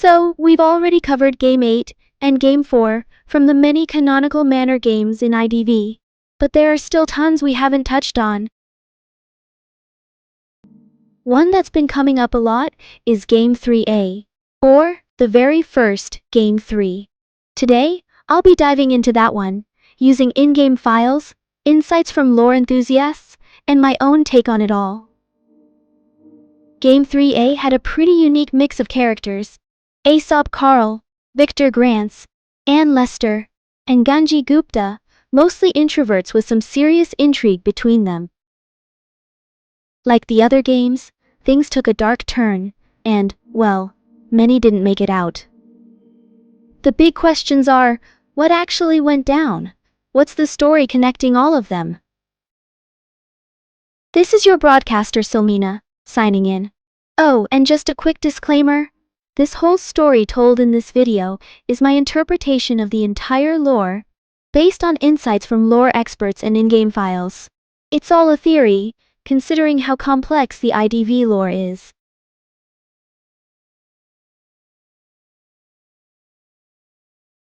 So, we've already covered Game 8 and Game 4 from the many canonical Manor games in IDV. But there are still tons we haven't touched on. One that's been coming up a lot is Game 3A, or the very first Game 3. Today, I'll be diving into that one, using in-game files, insights from lore enthusiasts, and my own take on it all. Game 3A had a pretty unique mix of characters: Aesop Carl, Victor Grants, Anne Lester, and Ganji Gupta, mostly introverts with some serious intrigue between them. Like the other games, things took a dark turn, and, well, many didn't make it out. The big questions are, what actually went down? What's the story connecting all of them? This is your broadcaster Silmina, signing in. Oh, and just a quick disclaimer. This whole story told in this video is my interpretation of the entire lore, based on insights from lore experts and in-game files. It's all a theory, considering how complex the IDV lore is.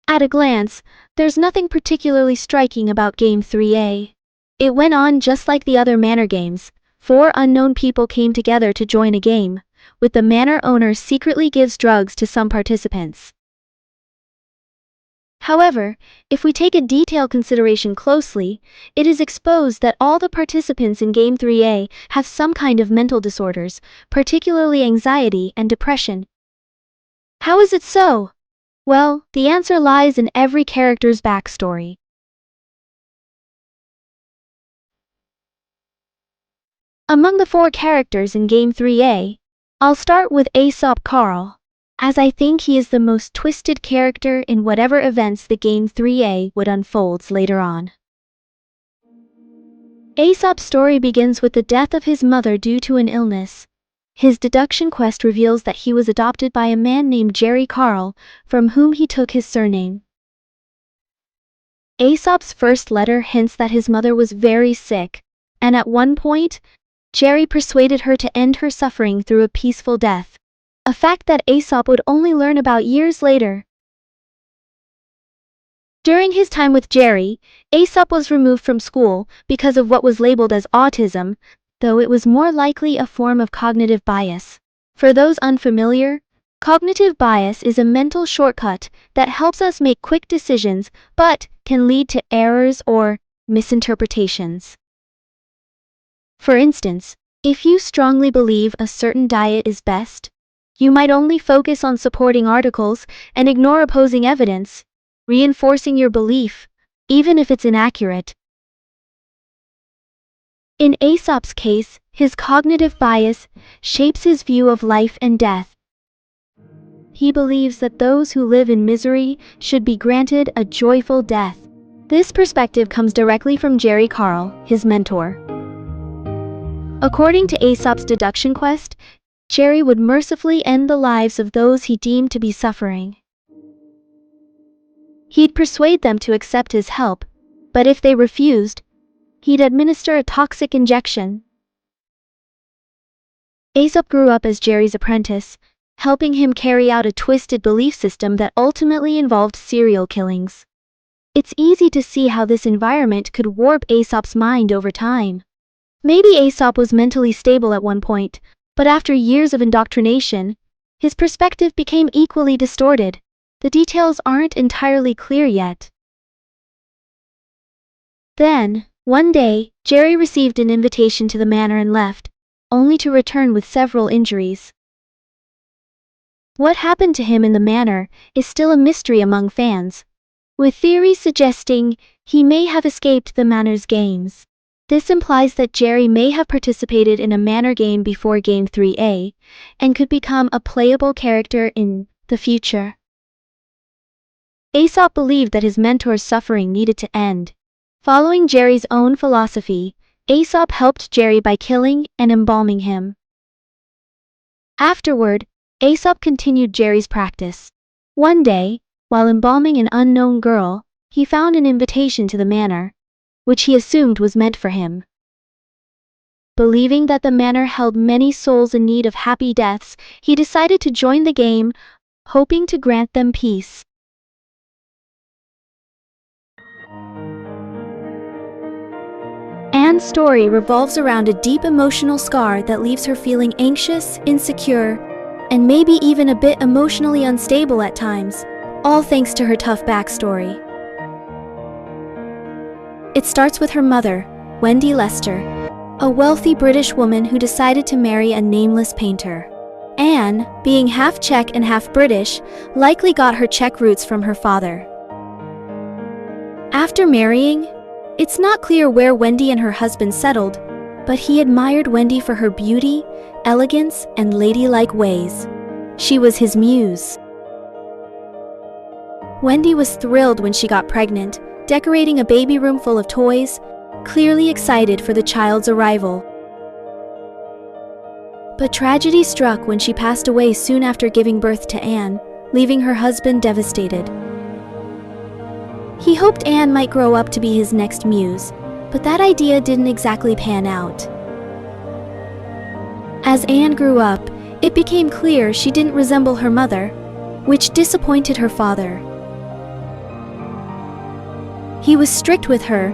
At a glance, there's nothing particularly striking about Game 3A. It went on just like the other Manor games. 4 unknown people came together to join a game, with the Manor owner secretly gives drugs to some participants. However, if we take a detailed consideration closely, it is exposed that all the participants in Game 3A have some kind of mental disorders, particularly anxiety and depression. How is it so? Well, the answer lies in every character's backstory. Among the 4 characters in Game 3A, I'll start with Aesop Carl, as I think he is the most twisted character in whatever events the Game 3A would unfold later on. Aesop's story begins with the death of his mother due to an illness. His deduction quest reveals that he was adopted by a man named Jerry Carl, from whom he took his surname. Aesop's first letter hints that his mother was very sick, and at one point, Jerry persuaded her to end her suffering through a peaceful death, a fact that Aesop would only learn about years later. During his time with Jerry, Aesop was removed from school because of what was labeled as autism, though it was more likely a form of cognitive bias. For those unfamiliar, cognitive bias is a mental shortcut that helps us make quick decisions but can lead to errors or misinterpretations. For instance, if you strongly believe a certain diet is best, you might only focus on supporting articles and ignore opposing evidence, reinforcing your belief, even if it's inaccurate. In Aesop's case, his cognitive bias shapes his view of life and death. He believes that those who live in misery should be granted a joyful death. This perspective comes directly from Jerry Carl, his mentor. According to Aesop's deduction quest, Jerry would mercifully end the lives of those he deemed to be suffering. He'd persuade them to accept his help, but if they refused, he'd administer a toxic injection. Aesop grew up as Jerry's apprentice, helping him carry out a twisted belief system that ultimately involved serial killings. It's easy to see how this environment could warp Aesop's mind over time. Maybe Aesop was mentally stable at one point, but after years of indoctrination, his perspective became equally distorted. The details aren't entirely clear yet. Then, one day, Jerry received an invitation to the manor and left, only to return with several injuries. What happened to him in the manor is still a mystery among fans, with theories suggesting he may have escaped the manor's games. This implies that Jerry may have participated in a Manor game before Game 3A, and could become a playable character in the future. Aesop believed that his mentor's suffering needed to end. Following Jerry's own philosophy, Aesop helped Jerry by killing and embalming him. Afterward, Aesop continued Jerry's practice. One day, while embalming an unknown girl, he found an invitation to the manor, which he assumed was meant for him. Believing that the manor held many souls in need of happy deaths, he decided to join the game, hoping to grant them peace. Anne's story revolves around a deep emotional scar that leaves her feeling anxious, insecure, and maybe even a bit emotionally unstable at times, all thanks to her tough backstory. It starts with her mother, Wendy Lester, a wealthy British woman who decided to marry a nameless painter. Anne, being half Czech and half British, likely got her Czech roots from her father. After marrying, it's not clear where Wendy and her husband settled, but he admired Wendy for her beauty, elegance, and ladylike ways. She was his muse. Wendy was thrilled when she got pregnant, decorating a baby room full of toys, clearly excited for the child's arrival. But tragedy struck when she passed away soon after giving birth to Anne, leaving her husband devastated. He hoped Anne might grow up to be his next muse, but that idea didn't exactly pan out. As Anne grew up, it became clear she didn't resemble her mother, which disappointed her father. He was strict with her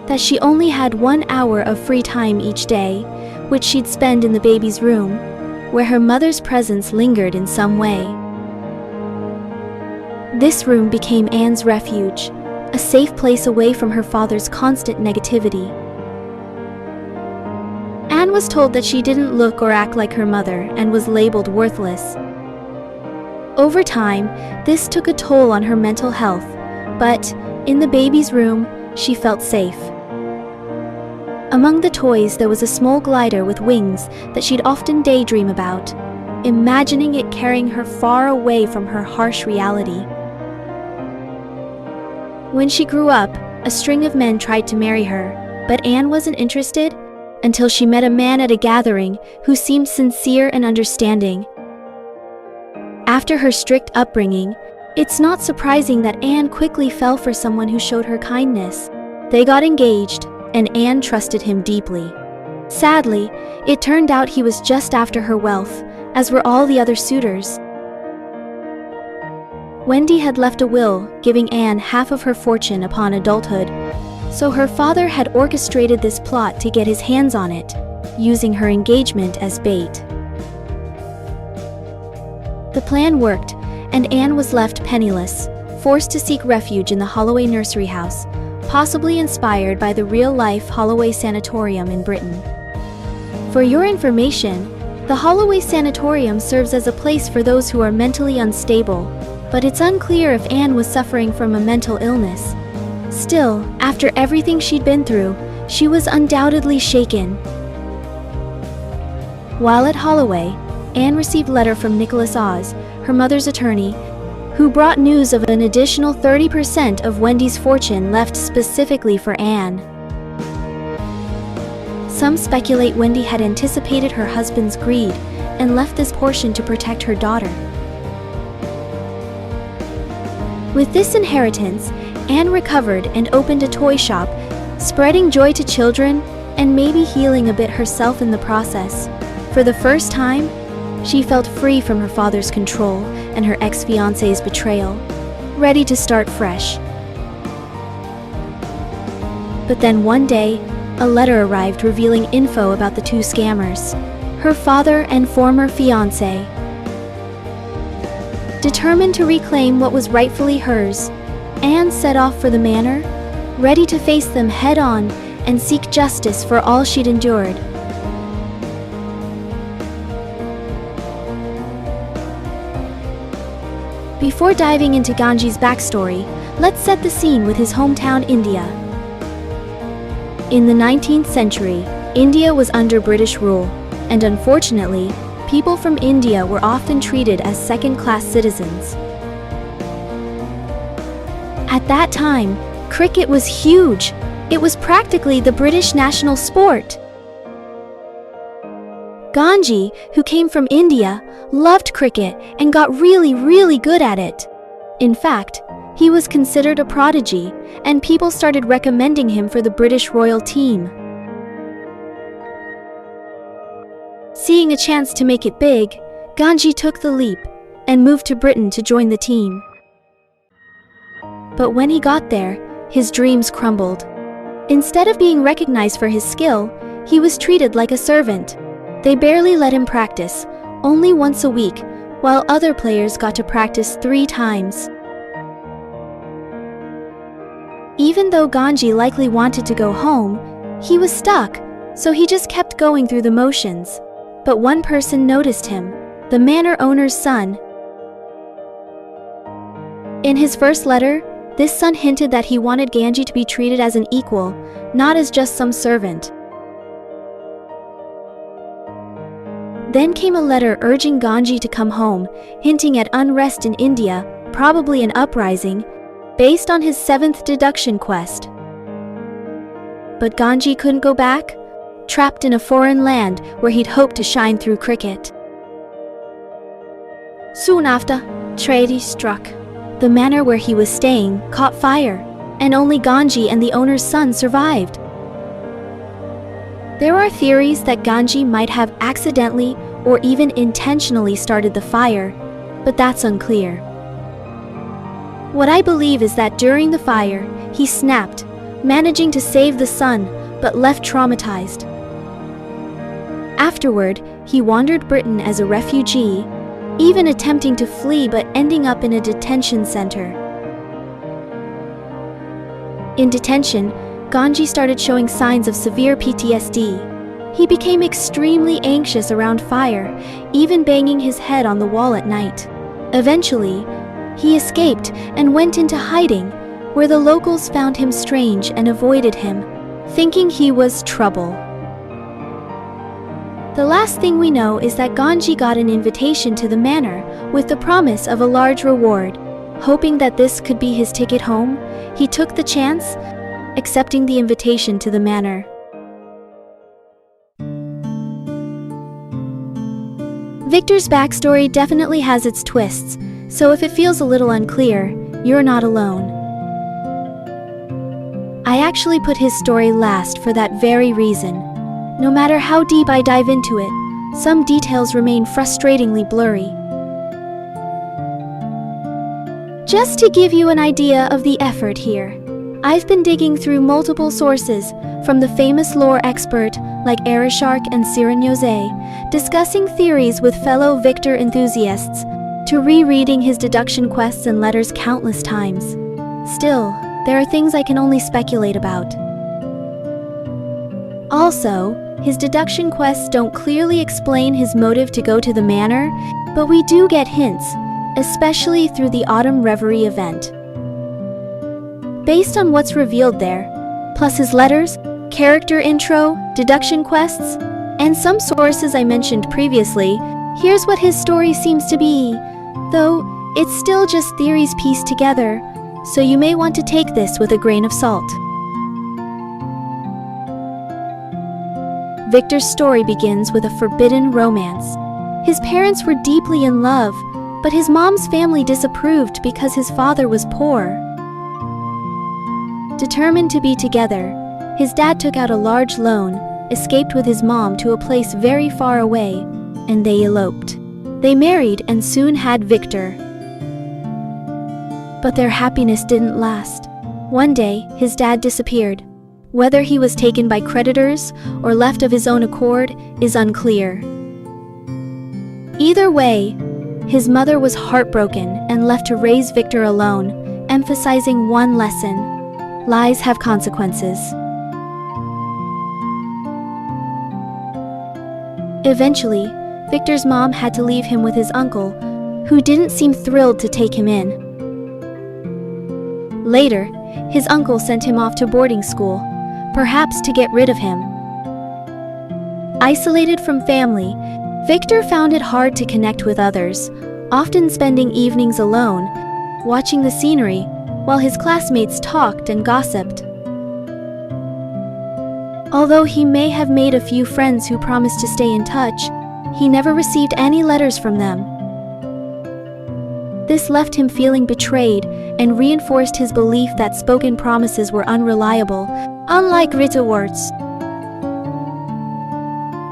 that she only had 1 hour of free time each day, which she'd spend in the baby's room, where her mother's presence lingered in some way. This room became Anne's refuge, a safe place away from her father's constant negativity. Anne was told that she didn't look or act like her mother and was labeled worthless. Over time, this took a toll on her mental health, but in the baby's room, she felt safe. Among the toys, there was a small glider with wings that she'd often daydream about, imagining it carrying her far away from her harsh reality. When she grew up, a string of men tried to marry her, but Anne wasn't interested until she met a man at a gathering who seemed sincere and understanding. After her strict upbringing, it's not surprising that Anne quickly fell for someone who showed her kindness. They got engaged, and Anne trusted him deeply. Sadly, it turned out he was just after her wealth, as were all the other suitors. Wendy had left a will, giving Anne half of her fortune upon adulthood, so her father had orchestrated this plot to get his hands on it, using her engagement as bait. The plan worked, and Anne was left penniless, forced to seek refuge in the Holloway nursery house, possibly inspired by the real-life Holloway Sanatorium in Britain. For your information, the Holloway Sanatorium serves as a place for those who are mentally unstable, but it's unclear if Anne was suffering from a mental illness. Still, after everything she'd been through, she was undoubtedly shaken. While at Holloway, Anne received a letter from Nicholas Oz, her mother's attorney, who brought news of an additional 30% of Wendy's fortune left specifically for Anne. Some speculate Wendy had anticipated her husband's greed and left this portion to protect her daughter. With this inheritance, Anne recovered and opened a toy shop, spreading joy to children and maybe healing a bit herself in the process. For the first time, she felt free from her father's control and her ex-fiancé's betrayal, ready to start fresh. But then one day, a letter arrived revealing info about the two scammers, her father and former fiancé. Determined to reclaim what was rightfully hers, Anne set off for the manor, ready to face them head-on and seek justice for all she'd endured. Before diving into Ganji's backstory, let's set the scene with his hometown India. In the 19th century, India was under British rule, and unfortunately, people from India were often treated as second-class citizens. At that time, cricket was huge. It was practically the British national sport. Ganji, who came from India, loved cricket and got really good at it. In fact, he was considered a prodigy, and people started recommending him for the British royal team. Seeing a chance to make it big, Ganji took the leap, and moved to Britain to join the team. But when he got there, his dreams crumbled. Instead of being recognized for his skill, he was treated like a servant. They barely let him practice, only once a week, while other players got to practice 3 times. Even though Ganji likely wanted to go home, he was stuck, so he just kept going through the motions. But one person noticed him, the manor owner's son. In his first letter, this son hinted that he wanted Ganji to be treated as an equal, not as just some servant. Then came a letter urging Ganji to come home, hinting at unrest in India, probably an uprising, based on his 7th deduction quest. But Ganji couldn't go back, trapped in a foreign land where he'd hoped to shine through cricket. Soon after, tragedy struck. The manor where he was staying caught fire, and only Ganji and the owner's son survived. There are theories that Ganji might have accidentally or even intentionally started the fire, but that's unclear. What I believe is that during the fire, he snapped, managing to save the son, but left traumatized. Afterward, he wandered Britain as a refugee, even attempting to flee but ending up in a detention center. In detention, Ganji started showing signs of severe PTSD. He became extremely anxious around fire, even banging his head on the wall at night. Eventually, he escaped and went into hiding, where the locals found him strange and avoided him, thinking he was trouble. The last thing we know is that Ganji got an invitation to the manor with the promise of a large reward. Hoping that this could be his ticket home, he took the chance, accepting the invitation to the manor. Victor's backstory definitely has its twists, so if it feels a little unclear, you're not alone. I actually put his story last for that very reason. No matter how deep I dive into it, some details remain frustratingly blurry. Just to give you an idea of the effort here, I've been digging through multiple sources, from the famous lore expert like Aesop and Cyrenose, discussing theories with fellow Victor enthusiasts, to rereading his deduction quests and letters countless times. Still, there are things I can only speculate about. Also, his deduction quests don't clearly explain his motive to go to the manor, but we do get hints, especially through the Autumn Reverie event. Based on what's revealed there, plus his letters, character intro, deduction quests, and some sources I mentioned previously, here's what his story seems to be, though it's still just theories pieced together, so you may want to take this with a grain of salt. Victor's story begins with a forbidden romance. His parents were deeply in love, but his mom's family disapproved because his father was poor. Determined to be together, his dad took out a large loan, escaped with his mom to a place very far away, and they eloped. They married and soon had Victor. But their happiness didn't last. One day, his dad disappeared. Whether he was taken by creditors or left of his own accord is unclear. Either way, his mother was heartbroken and left to raise Victor alone, emphasizing one lesson: lies have consequences. Eventually, Victor's mom had to leave him with his uncle, who didn't seem thrilled to take him in. Later, his uncle sent him off to boarding school, perhaps to get rid of him. Isolated from family, Victor found it hard to connect with others, often spending evenings alone, watching the scenery, while his classmates talked and gossiped. Although he may have made a few friends who promised to stay in touch, he never received any letters from them. This left him feeling betrayed and reinforced his belief that spoken promises were unreliable, unlike written words.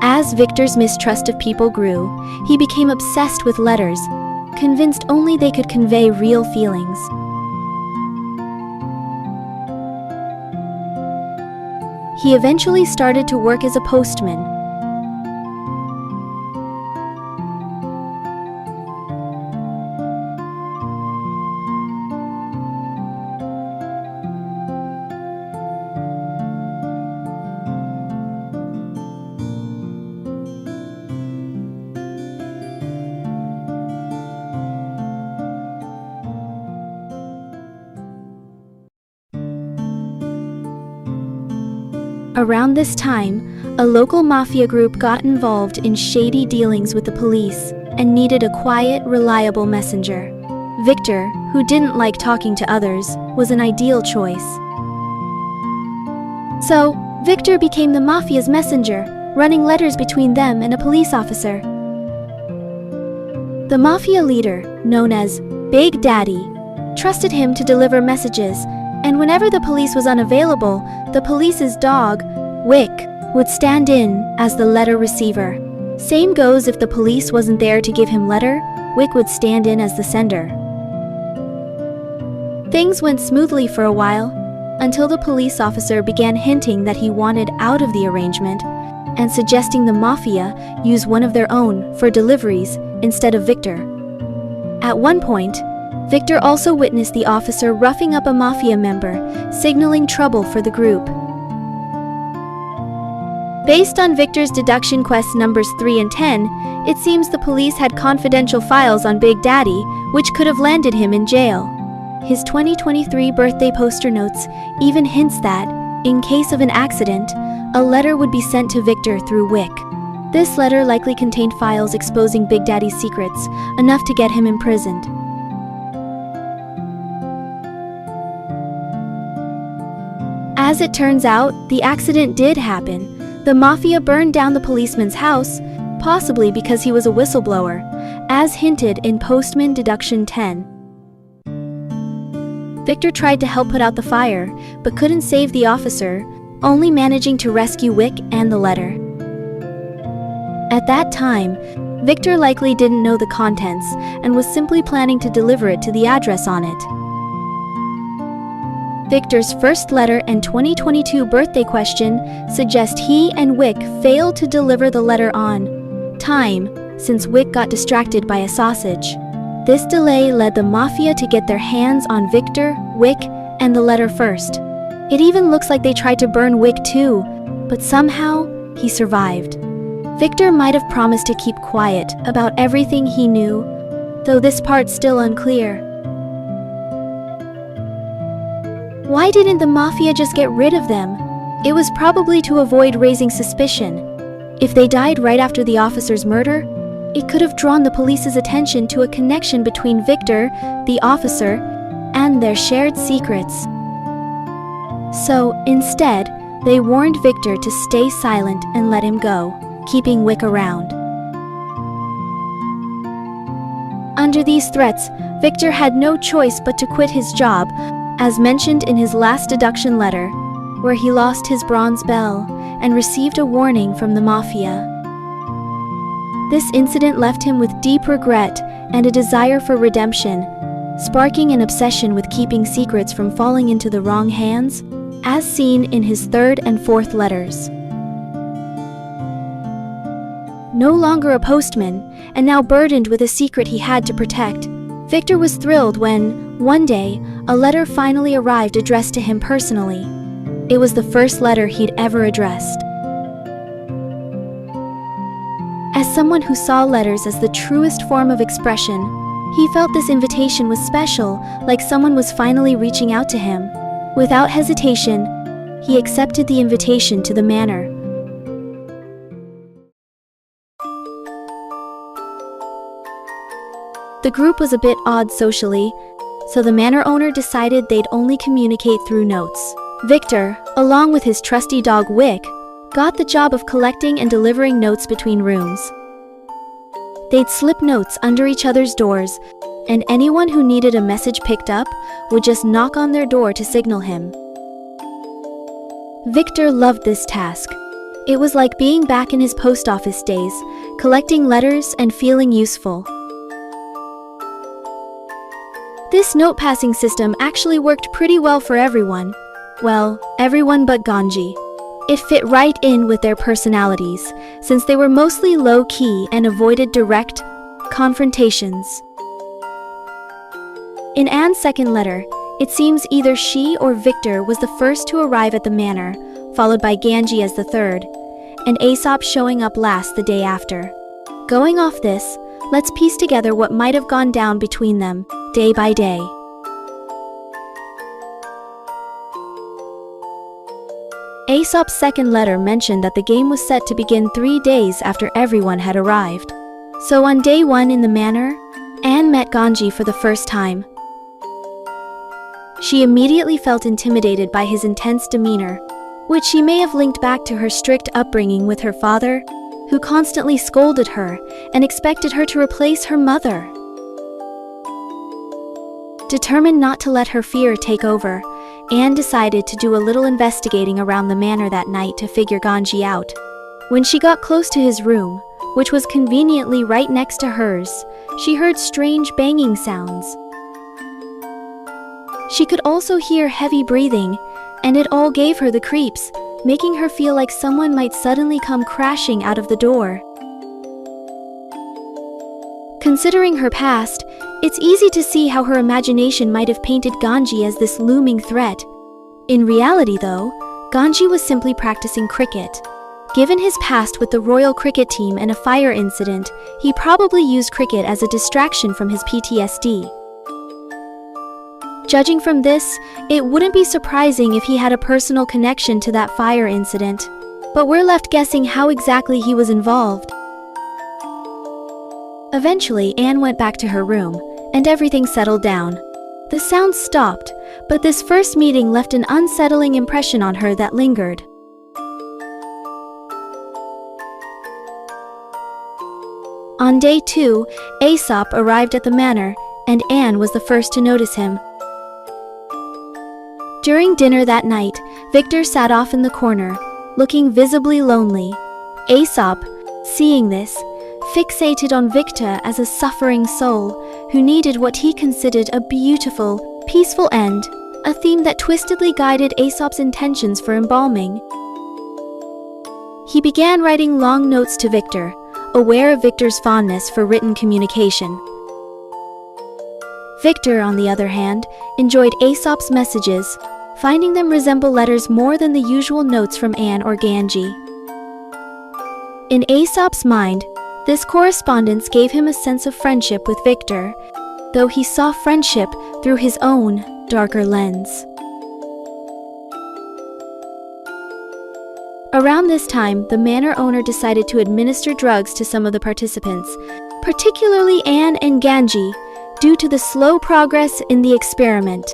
As Victor's mistrust of people grew, he became obsessed with letters, convinced only they could convey real feelings. He eventually started to work as a postman. Around this time, a local mafia group got involved in shady dealings with the police and needed a quiet, reliable messenger. Victor, who didn't like talking to others, was an ideal choice. So, Victor became the mafia's messenger, running letters between them and a police officer. The mafia leader, known as Big Daddy, trusted him to deliver messages, and whenever the police was unavailable, the police's dog, Wick, would stand in as the letter receiver. Same goes if the police wasn't there to give him letter, Wick would stand in as the sender. Things went smoothly for a while, until the police officer began hinting that he wanted out of the arrangement and suggesting the mafia use one of their own for deliveries instead of Victor. At one point, Victor also witnessed the officer roughing up a mafia member, signaling trouble for the group. Based on Victor's deduction quests numbers 3 and 10, it seems the police had confidential files on Big Daddy, which could have landed him in jail. His 2023 birthday poster notes even hints that, in case of an accident, a letter would be sent to Victor through Wick. This letter likely contained files exposing Big Daddy's secrets, enough to get him imprisoned. As it turns out, the accident did happen. The mafia burned down the policeman's house, possibly because he was a whistleblower, as hinted in Postman Deduction 10. Victor tried to help put out the fire, but couldn't save the officer, only managing to rescue Wick and the letter. At that time, Victor likely didn't know the contents and was simply planning to deliver it to the address on it. Victor's first letter and 2022 birthday question suggest he and Wick failed to deliver the letter on time, since Wick got distracted by a sausage. This delay led the mafia to get their hands on Victor, Wick, and the letter first. It even looks like they tried to burn Wick too, but somehow he survived. Victor might have promised to keep quiet about everything he knew, though this part's still unclear. Why didn't the mafia just get rid of them? It was probably to avoid raising suspicion. If they died right after the officer's murder, it could have drawn the police's attention to a connection between Victor, the officer, and their shared secrets. So, instead, they warned Victor to stay silent and let him go, keeping Wick around. Under these threats, Victor had no choice but to quit his job, as mentioned in his last deduction letter, where he lost his bronze bell and received a warning from the mafia. This incident left him with deep regret and a desire for redemption, sparking an obsession with keeping secrets from falling into the wrong hands, as seen in his third and fourth letters. No longer a postman, and now burdened with a secret he had to protect, Victor was thrilled when, one day, a letter finally arrived addressed to him personally. It was the first letter he'd ever addressed. As someone who saw letters as the truest form of expression, he felt this invitation was special, like someone was finally reaching out to him. Without hesitation, he accepted the invitation to the manor. The group was a bit odd socially, so the manor owner decided they'd only communicate through notes. Victor, along with his trusty dog Wick, got the job of collecting and delivering notes between rooms. They'd slip notes under each other's doors, and anyone who needed a message picked up would just knock on their door to signal him. Victor loved this task. It was like being back in his post office days, collecting letters and feeling useful. This note-passing system actually worked pretty well for everyone. Well, everyone but Ganji. It fit right in with their personalities, since they were mostly low-key and avoided direct confrontations. In Anne's second letter, it seems either she or Victor was the first to arrive at the manor, followed by Ganji as the third, and Aesop showing up last the day after. Going off this, let's piece together what might have gone down between them, day by day. Aesop's second letter mentioned that the game was set to begin 3 days after everyone had arrived. So on day 1 in the manor, Anne met Ganji for the first time. She immediately felt intimidated by his intense demeanor, which she may have linked back to her strict upbringing with her father, who constantly scolded her and expected her to replace her mother. Determined not to let her fear take over, Anne decided to do a little investigating around the manor that night to figure Ganji out. When she got close to his room, which was conveniently right next to hers, she heard strange banging sounds. She could also hear heavy breathing, and it all gave her the creeps, making her feel like someone might suddenly come crashing out of the door. Considering her past, it's easy to see how her imagination might have painted Ganji as this looming threat. In reality, though, Ganji was simply practicing cricket. Given his past with the Royal Cricket Team and a fire incident, he probably used cricket as a distraction from his PTSD. Judging from this, it wouldn't be surprising if he had a personal connection to that fire incident, but we're left guessing how exactly he was involved. Eventually, Anne went back to her room, and everything settled down. The sounds stopped, but this first meeting left an unsettling impression on her that lingered. On day 2, Aesop arrived at the manor, and Anne was the first to notice him. During dinner that night, Victor sat off in the corner, looking visibly lonely. Aesop, seeing this, fixated on Victor as a suffering soul who needed what he considered a beautiful, peaceful end, a theme that twistedly guided Aesop's intentions for embalming. He began writing long notes to Victor, aware of Victor's fondness for written communication. Victor, on the other hand, enjoyed Aesop's messages, finding them resemble letters more than the usual notes from Anne or Ganji. In Aesop's mind, this correspondence gave him a sense of friendship with Victor, though he saw friendship through his own darker lens. Around this time, the manor owner decided to administer drugs to some of the participants, particularly Anne and Ganji, due to the slow progress in the experiment.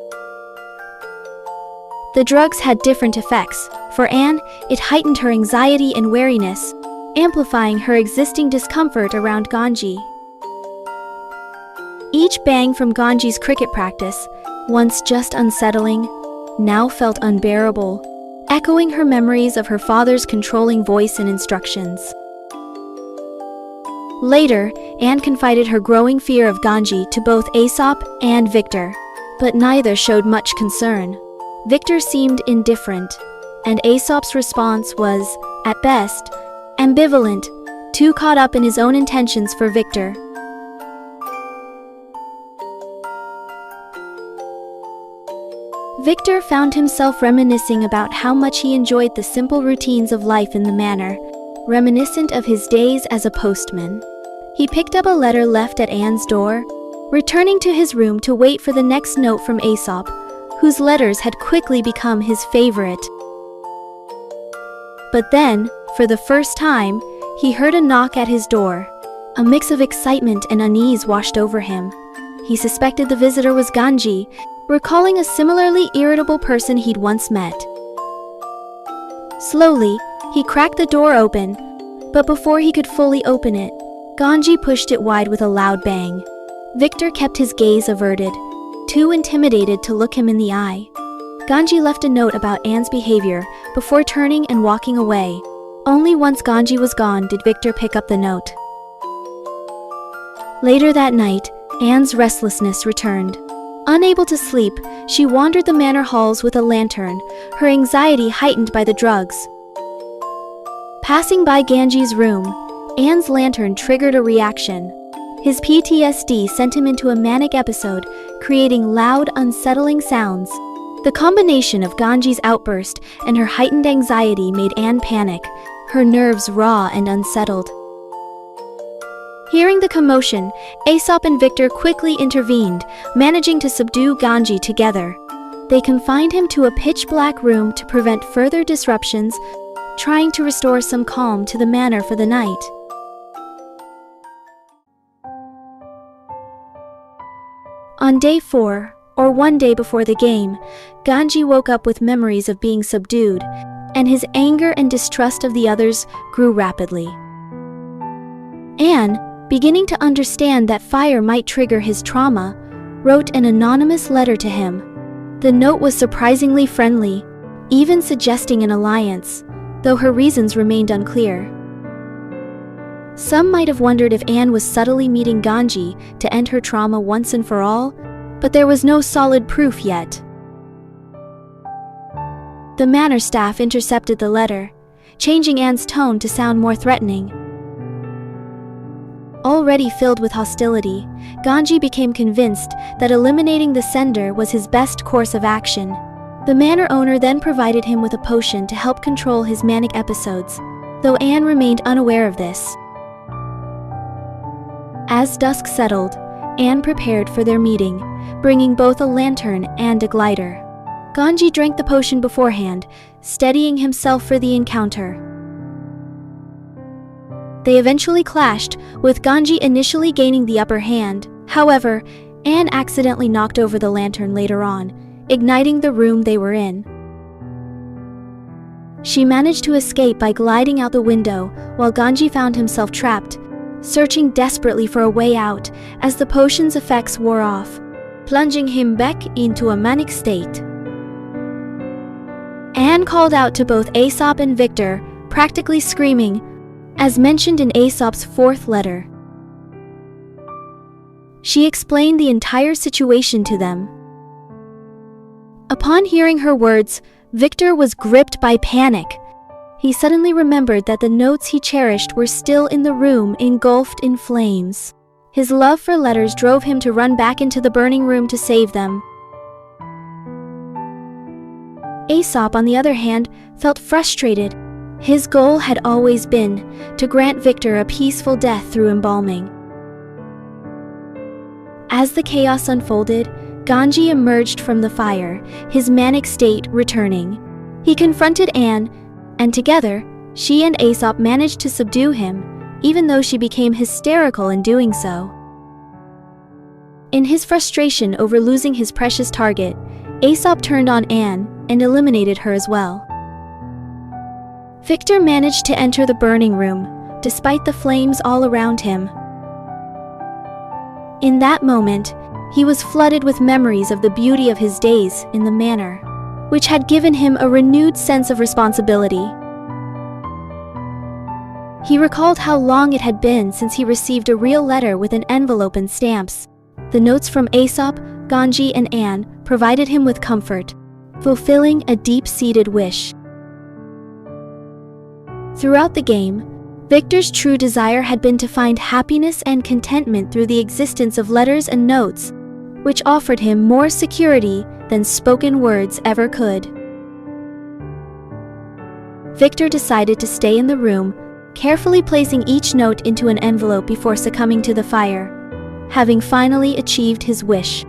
The drugs had different effects. For Anne, it heightened her anxiety and wariness, amplifying her existing discomfort around Ganji. Each bang from Ganji's cricket practice, once just unsettling, now felt unbearable, echoing her memories of her father's controlling voice and instructions. Later, Anne confided her growing fear of Ganji to both Aesop and Victor, but neither showed much concern. Victor seemed indifferent, and Aesop's response was, at best, ambivalent, too caught up in his own intentions for Victor. Victor found himself reminiscing about how much he enjoyed the simple routines of life in the manor, reminiscent of his days as a postman. He picked up a letter left at Anne's door, returning to his room to wait for the next note from Aesop, whose letters had quickly become his favorite. But then, for the first time, he heard a knock at his door. A mix of excitement and unease washed over him. He suspected the visitor was Ganji, recalling a similarly irritable person he'd once met. Slowly, he cracked the door open, but before he could fully open it, Ganji pushed it wide with a loud bang. Victor kept his gaze averted, too intimidated to look him in the eye. Ganji left a note about Anne's behavior before turning and walking away. Only once Ganji was gone did Victor pick up the note. Later that night, Anne's restlessness returned. Unable to sleep, she wandered the manor halls with a lantern, her anxiety heightened by the drugs. Passing by Ganji's room, Anne's lantern triggered a reaction. His PTSD sent him into a manic episode, creating loud, unsettling sounds. The combination of Ganji's outburst and her heightened anxiety made Anne panic, her nerves raw and unsettled. Hearing the commotion, Aesop and Victor quickly intervened, managing to subdue Ganji together. They confined him to a pitch-black room to prevent further disruptions, trying to restore some calm to the manor for the night. On day 4, or one day before the game, Ganji woke up with memories of being subdued, and his anger and distrust of the others grew rapidly. Anne, beginning to understand that fire might trigger his trauma, wrote an anonymous letter to him. The note was surprisingly friendly, even suggesting an alliance, though her reasons remained unclear. Some might have wondered if Anne was subtly meeting Ganji to end her trauma once and for all, but there was no solid proof yet. The manor staff intercepted the letter, changing Anne's tone to sound more threatening. Already filled with hostility, Ganji became convinced that eliminating the sender was his best course of action. The manor owner then provided him with a potion to help control his manic episodes, though Anne remained unaware of this. As dusk settled, Anne prepared for their meeting, bringing both a lantern and a glider. Ganji drank the potion beforehand, steadying himself for the encounter. They eventually clashed, with Ganji initially gaining the upper hand. However, Anne accidentally knocked over the lantern later on, igniting the room they were in. She managed to escape by gliding out the window, while Ganji found himself trapped, searching desperately for a way out as the potion's effects wore off, plunging him back into a manic state. Anne called out to both Aesop and Victor, practically screaming, as mentioned in Aesop's 4th letter. She explained the entire situation to them. Upon hearing her words, Victor was gripped by panic. He suddenly remembered that the notes he cherished were still in the room, engulfed in flames. His love for letters drove him to run back into the burning room to save them. Aesop, on the other hand, felt frustrated. His goal had always been to grant Victor a peaceful death through embalming. As the chaos unfolded, Ganji emerged from the fire, his manic state returning. He confronted Anne, and together, she and Aesop managed to subdue him, even though she became hysterical in doing so. In his frustration over losing his precious target, Aesop turned on Anne and eliminated her as well. Victor managed to enter the burning room, despite the flames all around him. In that moment, he was flooded with memories of the beauty of his days in the manor, which had given him a renewed sense of responsibility. He recalled how long it had been since he received a real letter with an envelope and stamps. The notes from Aesop, Ganji, and Anne provided him with comfort, fulfilling a deep-seated wish. Throughout the game, Victor's true desire had been to find happiness and contentment through the existence of letters and notes, which offered him more security than spoken words ever could. Victor decided to stay in the room, carefully placing each note into an envelope before succumbing to the fire, having finally achieved his wish.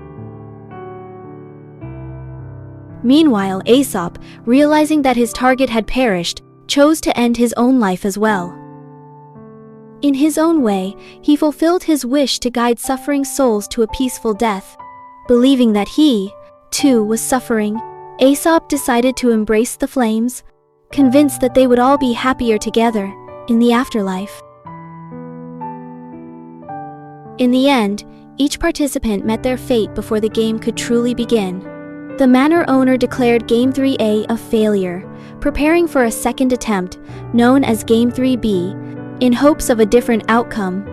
Meanwhile, Aesop, realizing that his target had perished, chose to end his own life as well. In his own way, he fulfilled his wish to guide suffering souls to a peaceful death. Believing that he, too, was suffering, Aesop decided to embrace the flames, convinced that they would all be happier together in the afterlife. In the end, each participant met their fate before the game could truly begin. The manor owner declared Game 3A a failure, preparing for a second attempt, known as Game 3B, in hopes of a different outcome.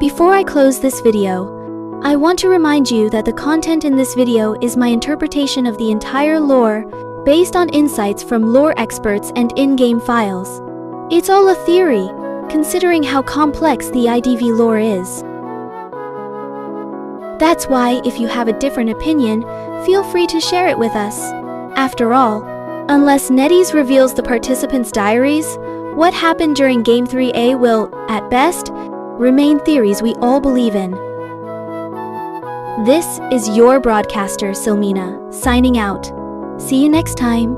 Before I close this video, I want to remind you that the content in this video is my interpretation of the entire lore, based on insights from lore experts and in-game files. It's all a theory, considering how complex the IDV lore is. That's why, if you have a different opinion, feel free to share it with us. After all, unless NetEase reveals the participants' diaries, what happened during Game 3A will, at best, remain theories we all believe in. This is your broadcaster, Silmina, signing out. See you next time.